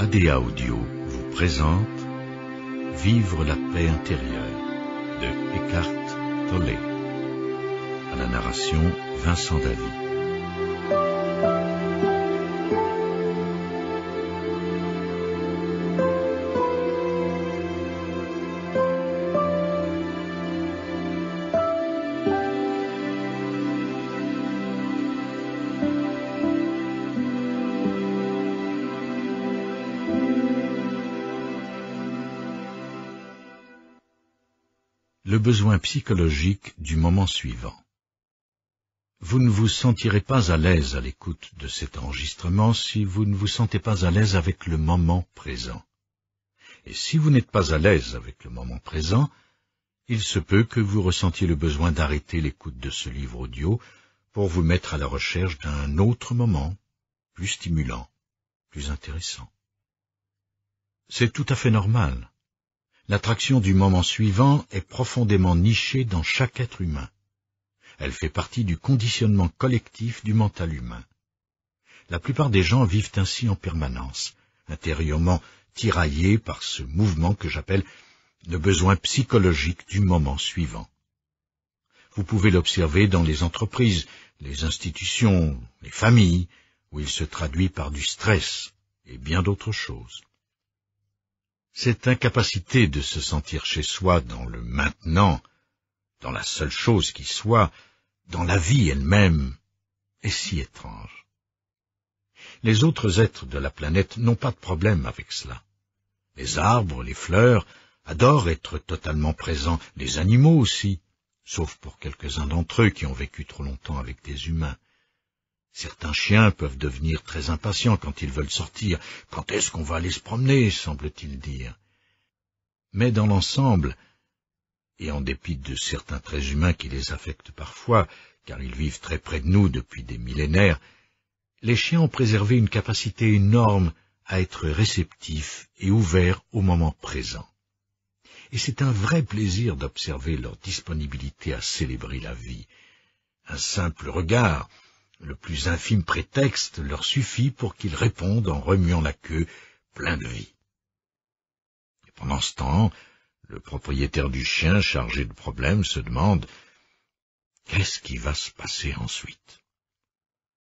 ADA Audio vous présente Vivre la paix intérieure de Eckhart Tolle. À la narration, Vincent Davy. Le besoin psychologique du moment suivant. Vous ne vous sentirez pas à l'aise à l'écoute de cet enregistrement si vous ne vous sentez pas à l'aise avec le moment présent. Et si vous n'êtes pas à l'aise avec le moment présent, il se peut que vous ressentiez le besoin d'arrêter l'écoute de ce livre audio pour vous mettre à la recherche d'un autre moment, plus stimulant, plus intéressant. C'est tout à fait normal. L'attraction du moment suivant est profondément nichée dans chaque être humain. Elle fait partie du conditionnement collectif du mental humain. La plupart des gens vivent ainsi en permanence, intérieurement tiraillés par ce mouvement que j'appelle le besoin psychologique du moment suivant. Vous pouvez l'observer dans les entreprises, les institutions, les familles, où il se traduit par du stress et bien d'autres choses. Cette incapacité de se sentir chez soi dans le maintenant, dans la seule chose qui soit, dans la vie elle-même, est si étrange. Les autres êtres de la planète n'ont pas de problème avec cela. Les arbres, les fleurs adorent être totalement présents, les animaux aussi, sauf pour quelques-uns d'entre eux qui ont vécu trop longtemps avec des humains. Certains chiens peuvent devenir très impatients quand ils veulent sortir. « Quand est-ce qu'on va aller se promener ?» semble-t-il dire. Mais dans l'ensemble, et en dépit de certains traits humains qui les affectent parfois, car ils vivent très près de nous depuis des millénaires, les chiens ont préservé une capacité énorme à être réceptifs et ouverts au moment présent. Et c'est un vrai plaisir d'observer leur disponibilité à célébrer la vie. Un simple regard, le plus infime prétexte leur suffit pour qu'ils répondent en remuant la queue, plein de vie. Et pendant ce temps, le propriétaire du chien chargé de problèmes se demande « Qu'est-ce qui va se passer ensuite ?»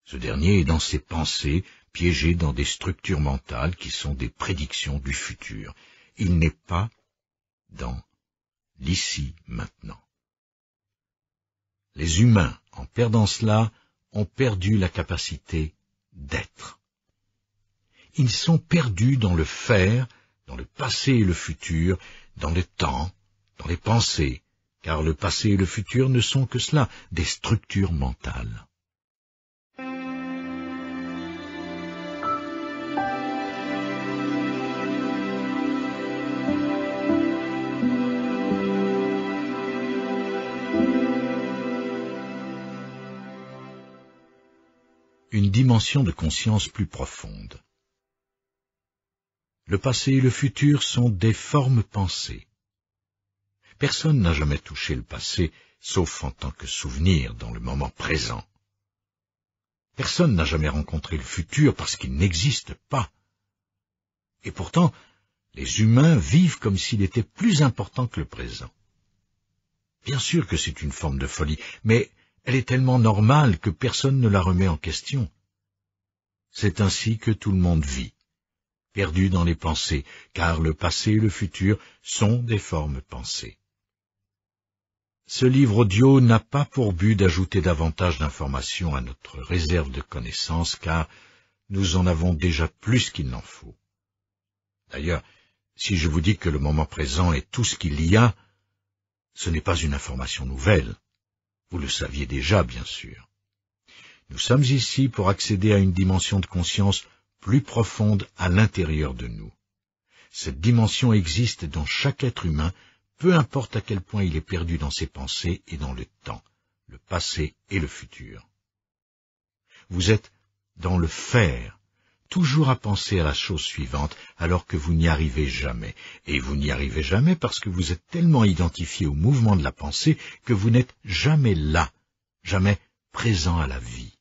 Ce dernier est dans ses pensées, piégé dans des structures mentales qui sont des prédictions du futur. Il n'est pas dans l'ici maintenant. Les humains, en perdant cela, ont perdu la capacité d'être. Ils sont perdus dans le faire, dans le passé et le futur, dans le temps, dans les pensées, car le passé et le futur ne sont que cela, des structures mentales. Une dimension de conscience plus profonde. Le passé et le futur sont des formes pensées. Personne n'a jamais touché le passé, sauf en tant que souvenir dans le moment présent. Personne n'a jamais rencontré le futur parce qu'il n'existe pas. Et pourtant, les humains vivent comme s'il était plus important que le présent. Bien sûr que c'est une forme de folie, mais elle est tellement normale que personne ne la remet en question. C'est ainsi que tout le monde vit, perdu dans les pensées, car le passé et le futur sont des formes pensées. Ce livre audio n'a pas pour but d'ajouter davantage d'informations à notre réserve de connaissances, car nous en avons déjà plus qu'il n'en faut. D'ailleurs, si je vous dis que le moment présent est tout ce qu'il y a, ce n'est pas une information nouvelle. Vous le saviez déjà, bien sûr. Nous sommes ici pour accéder à une dimension de conscience plus profonde à l'intérieur de nous. Cette dimension existe dans chaque être humain, peu importe à quel point il est perdu dans ses pensées et dans le temps, le passé et le futur. Vous êtes dans le faire, toujours à penser à la chose suivante, alors que vous n'y arrivez jamais. Et vous n'y arrivez jamais parce que vous êtes tellement identifié au mouvement de la pensée que vous n'êtes jamais là, jamais présent à la vie.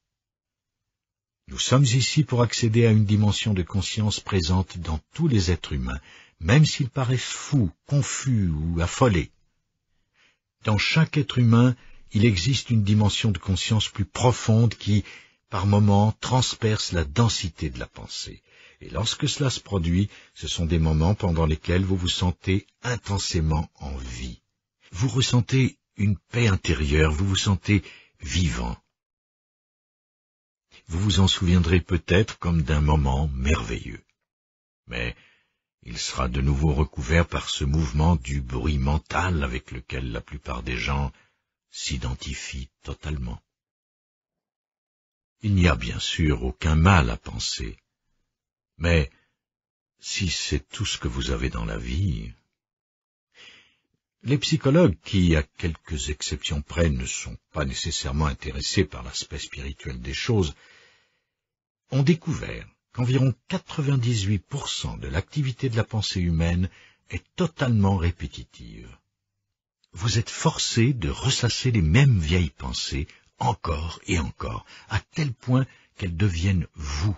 Nous sommes ici pour accéder à une dimension de conscience présente dans tous les êtres humains, même s'ils paraissent fous, confus ou affolés. Dans chaque être humain, il existe une dimension de conscience plus profonde qui, par moments, transperce la densité de la pensée. Et lorsque cela se produit, ce sont des moments pendant lesquels vous vous sentez intensément en vie. Vous ressentez une paix intérieure, vous vous sentez vivant. Vous vous en souviendrez peut-être comme d'un moment merveilleux. Mais il sera de nouveau recouvert par ce mouvement du bruit mental avec lequel la plupart des gens s'identifient totalement. Il n'y a bien sûr aucun mal à penser, mais si c'est tout ce que vous avez dans la vie... Les psychologues, qui, à quelques exceptions près, ne sont pas nécessairement intéressés par l'aspect spirituel des choses, ont découvert qu'environ 98% de l'activité de la pensée humaine est totalement répétitive. Vous êtes forcé de ressasser les mêmes vieilles pensées encore et encore, à tel point qu'elles deviennent vous.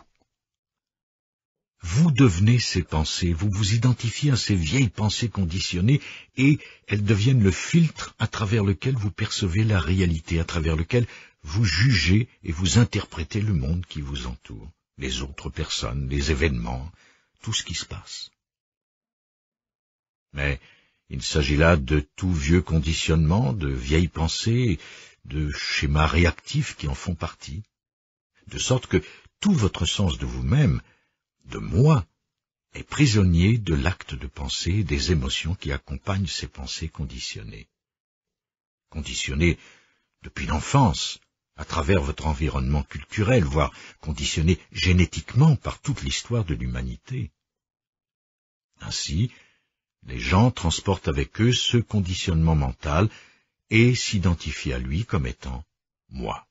Vous devenez ces pensées, vous vous identifiez à ces vieilles pensées conditionnées et elles deviennent le filtre à travers lequel vous percevez la réalité, à travers lequel vous jugez et vous interprétez le monde qui vous entoure, les autres personnes, les événements, tout ce qui se passe. Mais il s'agit là de tout vieux conditionnement, de vieilles pensées, de schémas réactifs qui en font partie, de sorte que tout votre sens de vous-même, de moi, est prisonnier de l'acte de pensée et des émotions qui accompagnent ces pensées conditionnées. Conditionnées depuis l'enfance, à travers votre environnement culturel, voire conditionnées génétiquement par toute l'histoire de l'humanité. Ainsi, les gens transportent avec eux ce conditionnement mental et s'identifient à lui comme étant « moi ».